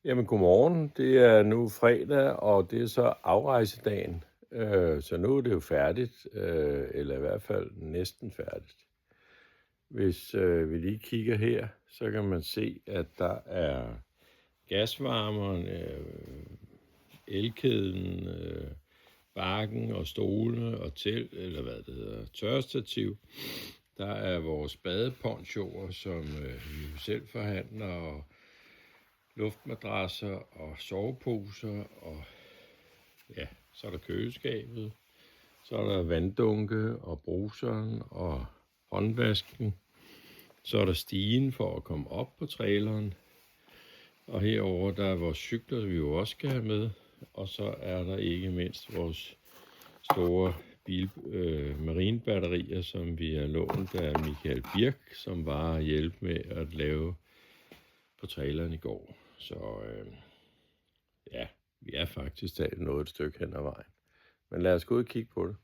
Jamen, godmorgen. Det er nu fredag, og det er så afrejsedagen. Så nu er det jo færdigt, eller i hvert fald næsten færdigt. Hvis vi lige kigger her, så kan man se, at der er gasvarmeren, elkedlen, bakken og stole og telt, eller hvad det hedder, tørrestativ. Der er vores badeponchoer, som vi selv forhandler, og luftmadrasser og soveposer, og ja, så er der køleskabet, så er der vanddunke og bruseren og håndvasken, så er der stigen for at komme op på traileren, og herover der er vores cykler, vi jo også skal have med, og så er der ikke mindst vores store marinebatterier, som vi har lånt af Michael Birk, som var at hjælpe med at lave på traileren i går. Så ja, vi er faktisk talt noget et stykke hen ad vejen. Men lad os gå ud og kigge på det.